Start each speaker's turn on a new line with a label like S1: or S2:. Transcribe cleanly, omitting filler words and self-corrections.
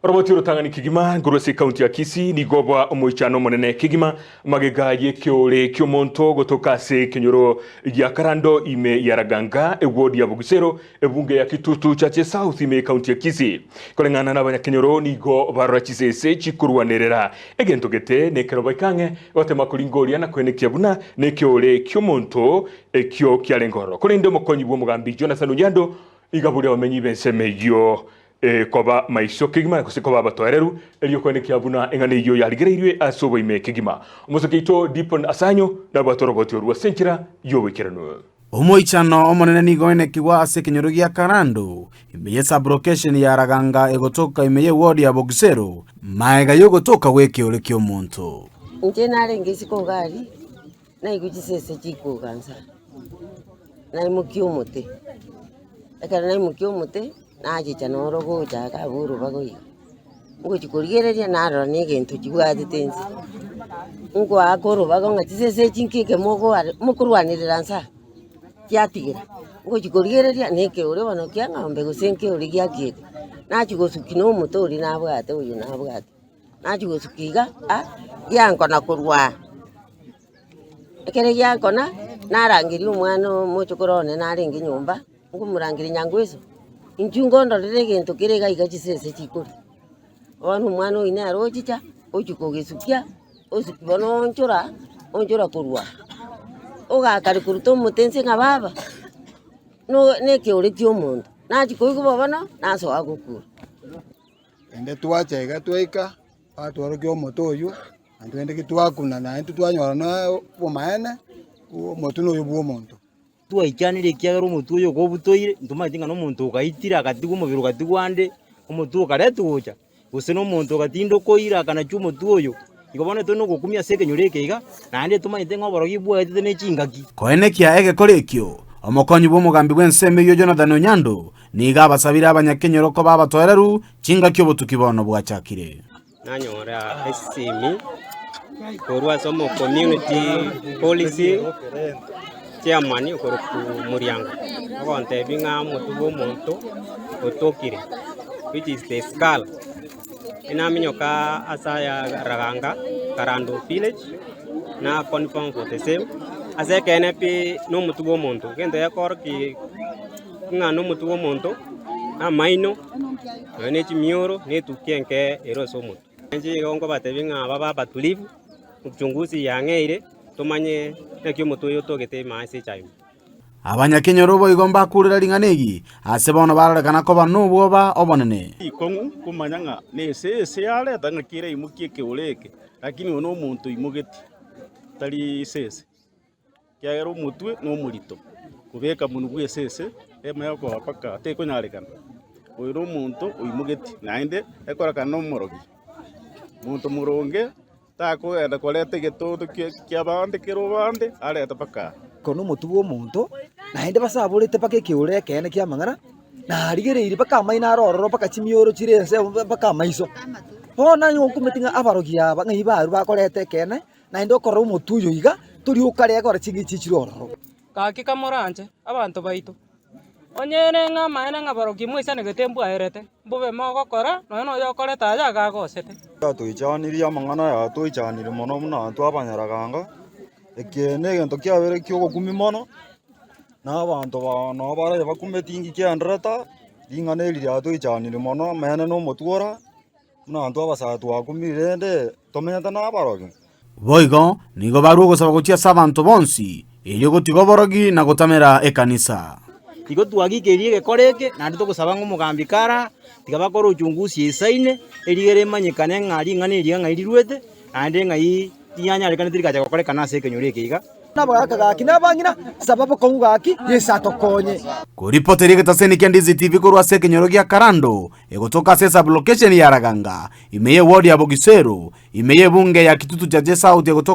S1: Robotiro tangani kigima ngurose county ya Kisii ni gobwa omoichano monene kigima magegaye kyole kyomonto gotoka se kenyoro ya Karando ime yaraganga ward ya Bugusero ebunge ya Kitutu chache South ime county ya Kisii kolengana na banyakenyoro nigo barachisese chikurwanerera egento gete nekerobakange watema kulingoria na kwenekia buna nekyole kyomonto ekyo kyalengoro kolende mokonyi bwo mugambi Jonathan Unyando igabure omenyi bensemeyo koba maiso kigima kusikoba batoereru eliyo kwenekia buna engane iyo yaligereirwe asobo ime kigima umusokeito Dipon Asanyo na batoroboti ruwa senchira yowekirano
S2: omoichano omonene nigoene kiwa ase kenyoro gia Karando imeye sublocation ya Raganga egotoka imeye ward ya Bugusero maega yogotoka weke ole kyomonto
S3: nje narengesi ko gari na iguchisese chikuganza na imukyomote ekara na imukyomote najicha norogo jaga buru bagoyi ngo chikorigereria naro negento chigwatitenzi ngo akoro bagonga chisese chinkike mogo mukurwanirira nsa kyatigira ngo chikorigereria neke ore bano kyang'ombe gusenke uri gyakire nachigosuki no mutori nabwate uyu nabwate nachigosukiga yanko na kurwa ekere yanko narangiri umwana mochokorone naringi nyumba ngo murangiri nyangweso inchungondo regento kirega igachisese chikuri wanu mwana ine arochicha ochikogesukia osikibono onchora kurwa ogakari kuruto mutense ngababa no neke uri kyomuntu nachikoigo babano naso agukura
S4: ende twachega twaika atwaro kyomoto oyu andwende kitwakuna na entu twanyora na bomaene omotu no yobu omonto
S5: twaikanire kiagero omotu oyo gobutoire ntumatinga no muntu ugaitira agatigo omubiri ugatigwande omotu ukaretuja gose no muntu ugatindo koira kana chumotu oyo igobone to no gukumia seke nyureke iga nande tumaite ngoboro gibwete ne chingaki
S2: koenekia egekorekyo omokonyi bwo mugambi bw'enseme yo Jonathan Unyando niga basabira abanyakenyoro ko babatoereru chingaki obutukibono bwachakire
S6: nanyora esimi korwa somo community policy chairman ukoro ku murianga akonte binga mutugo monto otokire which is the skull ina minyoka asaya Raganga Karando village na confirm for the same ase kenepi no mutugo monto kendo yakor ki nga no mutugo monto na maino ne chimioro ne tukienke ero somo nji gongo batebinga baba batulivu uchunguzi yangeire tumanye nekyo mutu yo togete maase chayo
S2: abanyakenyoro bo igomba kurira ringanegi ase bono bararekana ko banubwoba obonene
S7: ikongu kumanyanga nese yale tangakire imukie keoleke lakini ono muntu imugeti tali sese kyagero mutwe no mulito kubeka munugwe sese ema yako apaka teko nyarekana oyo muntu imugeti nainde ekoraka no morogi muntu muronge tako enda kolete getoto kyabande kirobande aleta paka
S8: kono mutugo muntu nainde basaburite paka kiure kene kya mangara na rigereire paka maina arororo paka chimioro chirense paka maiso hona nyokumetinga abarogia bangai baru bakorete kene nainde okoro mutuyo iga turi ukare akora chingi chichirororo
S9: kaki kamoranje abantu baito onyere nga maena nga barogi mwisa negetembu aerete mbube mogokora no yokoreta aja gagosete
S10: tuichaniri amangana ya tuichaniri mono muna twabanyaraganga ekene gento kyabere kyogokumi mono na abantu bano bare bakumetingi kyandrata ingane lya tuichaniri mono mena no motwora muna twabasa twakumirende tomenyata na barogi
S2: boigo nigo barugo gusaba guchia sabantu bonsi ilyo gotigo borogi na gotamera ekanisa
S5: igo twagikerie gekoreke nandi tugusaba ng'omugambi kara tigabakora uchunguzi esaine erigere manyikane ng'ari ng'ane eria ng'airirwete nandi ng'ai tianyarekane tirikacha gokorekana ase ekenyoro iga
S8: nabagaka gaki nabang'ina sababu kongu gaki yesatokonye
S2: kuripoteri getaseni Ndizi TV korwa ase ekenyoro gia Karando egotoka ase sublocation ya Raganga imeye ward ya Bugusero imeye bunge ya Kitutu chache South egotoka